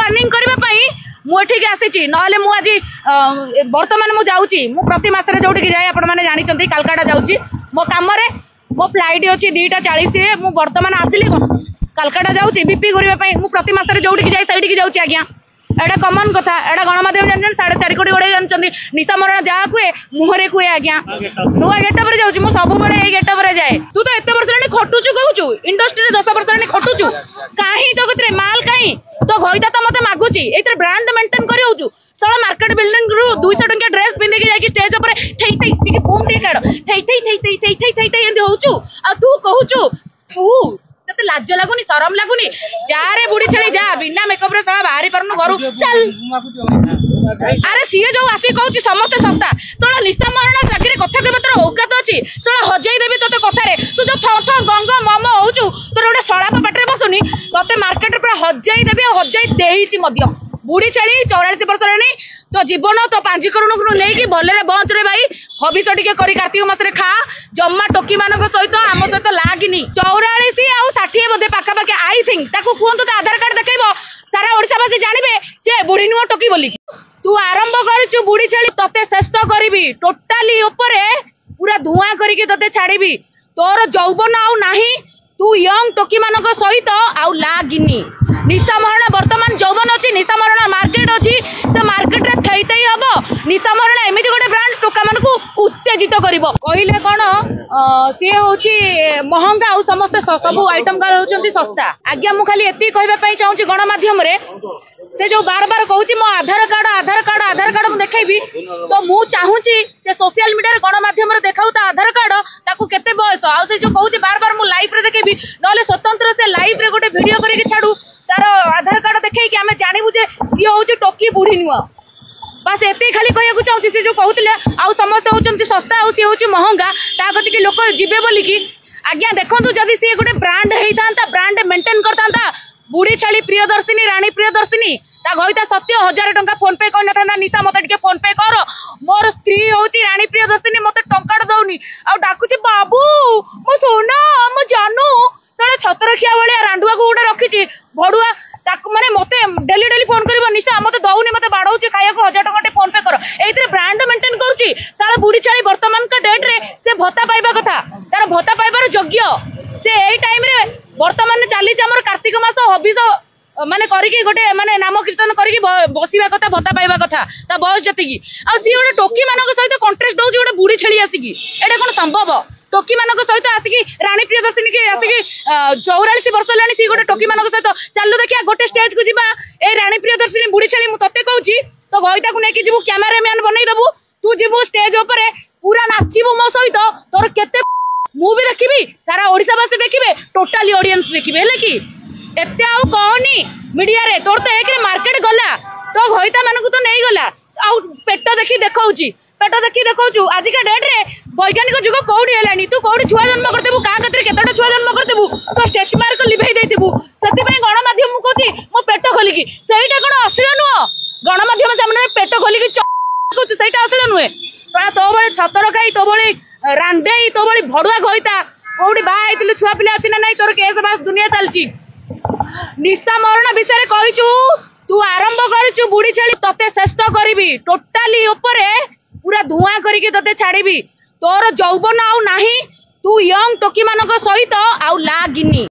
Planning करने मुझे आसी ना मुझे बर्तमान मुझे जाऊँगी मु प्रति मासरे जोटिक जाए आपण मैंने जानते कालकाटा जाऊँगी मो कम मो फ्लाइट अच्छी 2:40 मु बर्तमान आसली कालकाटा जाऊँगी बीपी करने प्रति मासरे जोटिक जाए सैटिक जाऊँगी आज्ञा एटा कमन कथा एटा गणमाध्यम जान 4.5 कोटी गोड़े जानते निशा मरण जहाँ कहे मुहरे कहे आज्ञा नुआ गेटअप जाऊँगी मुझे सब बड़े गेटअप जाए तू तो एत वर्ष खटुचु कहूँ इंडस्ट्री 10 वर्ष खटुचु कहीं तो कतरे माल कहीं तो घईता तो मत मागुची ए ब्रांड मेंटेन कर सला मार्केट बिल्डिंग रु 200 टंकिया ड्रेस पिंधि जाके स्टेज ऊपर थई थई टिके बूम टिके काढ थई थई थई थई थई थई थई थई एंदी होचु आ तू कहूचु तू तते लाज लागुनी शरम लागुनी जा रे बुढ़ी छेली जा बिना मेकअप रे सला बाहरी परनु घरु चल अरे सीए जो आसी कहूची समस्त सस्ता सला निशा मरण चाकरी कथा के तोर औकात अछि सला हजई देबी तते कथा रे तू जो थ थ गंग मम होचु तोर गोटे सलाप पाटरे बसुनी तते मार्केट रे पूरा हजई देबी हजई देहिची मध्य बुढ़ी छेली 44 वर्ष रानी तो जीवन तो पंजीकरण को लेकिन भले बंच रे भाई हबिष टिके करी कार्तिक मासरे खा जम्मा टोकी मानक सहित आम सहित लागिनी 44 आउ 60 बोधे पाखापाखि आई थिंक ताकू कहतु तो आधार कार्ड देखब सारा ओडिशावासी जानबे जे बुढ़ी नुह टोकी बोली तू आरंभ करू बुढ़ी छेली तते शेष करी टोटाली ऊपर पूरा धुआं करके तते छाड़ी तोर जौवन आउ नाही तू यंग टोकी मानक सहित आउ लागिनी निशा मरण बर्तमान जौवन अच्छी निशा मरण मार्केट अच्छी से मार्केट रे थई थई हम निशा मरण एमती गोटे ब्रांड टोका मान उत्तेजित कहले कौन सी हूँ महंगा आ समस्ते सब आइटम होती सस्ता आज्ञा मुझे खाली एति कहवाई चाहूँगी गणमाध्यम से जो बार बार कहूँ मो आधार कार्ड आधार कार्ड आधार कार्ड मुझे देखी तो मु चाहूँगी सोशल मीडिया गणमाध्यम देखाऊ आधार कार्ड ताकू केते बयस आ से जो कहूँ बार बार मु लाइव रे देखेबी नले स्वतंत्र से लाइव रे गोटे वीडियो करके छाड़ू तार आधार कार्ड देखी आम जानबू जे सी हूँ टोकी बुढ़ी नुह बस एत खाली कहूँ चाहूँगी से जो कहते आउ समस्त होती सस्ता आ सी हूँ महंगा ता कति लोक जीवे बोलिकी आज्ञा देखु जदि सी गोटे ब्रांड होता ब्रांड मेंटेन करता बुढ़ी छेली प्रियदर्शिनी रानी प्रियदर्शिनी ता गईता सत्य 1000 टंका फोन पे कर ना निशा मत टे फोन पे कर मोर स्त्री हूँ रानी प्रियदर्शिनी मत टंका दौनी आ डाकुची बाबू मो सोना मो जानू से छतरखिया भाया रांडुआ को गोटे रखी भड़ुआ माने मत डेली डेली फोन कर निशा मत दौनी मत बाड़ौची खाया 1000 टंका फोन पे कर ये ब्रांड मेंटेन करुच्ची तार बुढ़ी छेली वर्तमान का डेट रे से भत्ता पाइबा कथा तार भत्ता पाइबार योग्य से यही टाइम रे वर्तमान चली कार्तिक मास हबिष माने करिकी गोटे माने नाम कीर्तन करिकी बसिबा कथा भत्ता पाइबा कथा ता बयस जतिकी आ सी गोटे टोकी मानक सहित कंटेस्ट दउची गोटे बुढ़ी छेली आसिकी एटा कोन संभव टोकी मानक सहित आसिकी रानी प्रियदर्शिनी के आसिकी 44 वर्ष लानी सी गोटे टोकी मानक सहित चालू देखिया गोटे स्टेज को जिबा ए रानी प्रियदर्शिनी बुढ़ी छेली मु तते कहूची तो गईता को नेकी जिबु कैमरामैन बनै दबु तू जिबु स्टेज ऊपर पूरा नाचिबु मो सहित तोर केते मु भी देखिबी सारा ओडिशावासी देखिबे टोटली ऑडियंस देखिबे हेले कि एते आउ कहनी मीडिया रे तोर तो एक मार्केट गला तो घईता मानक तो नहीं गला आउ पेट देखी देखाउची पेट देखी देखाउचु आज का डेट रे वैज्ञानिक जुग कोडी हेलानी तू कोडी छुआ जन्म करदेबु का कतरे केतटा छुआ जन्म करदेबु तो स्टेच मार्क लिभेई देथिबु सेति पई गणमाध्यम मु कहूची मो पेट खोलिकी सेइटा कोन असली नुह गणमाध्यम सामने पेट खोलिकी कहूची सेइटा असली नुहे सळा तो बळे छतर खाई तो बळे रांडेई तो बळे भडुआ गईता कोडी बा आइतिलु छुआ पिला अछि ना नाही तोर केस बास दुनिया चलची निशा मरण विषय कहिचु तू आरंभ करू बुढ़ी छेली तते शेष करी टोटाली ऊपर पूरा धुआं करके तते छाड़ी तोर जौवन आउ नाही तू यंग टोकी मानक सहित आउ लागिनी।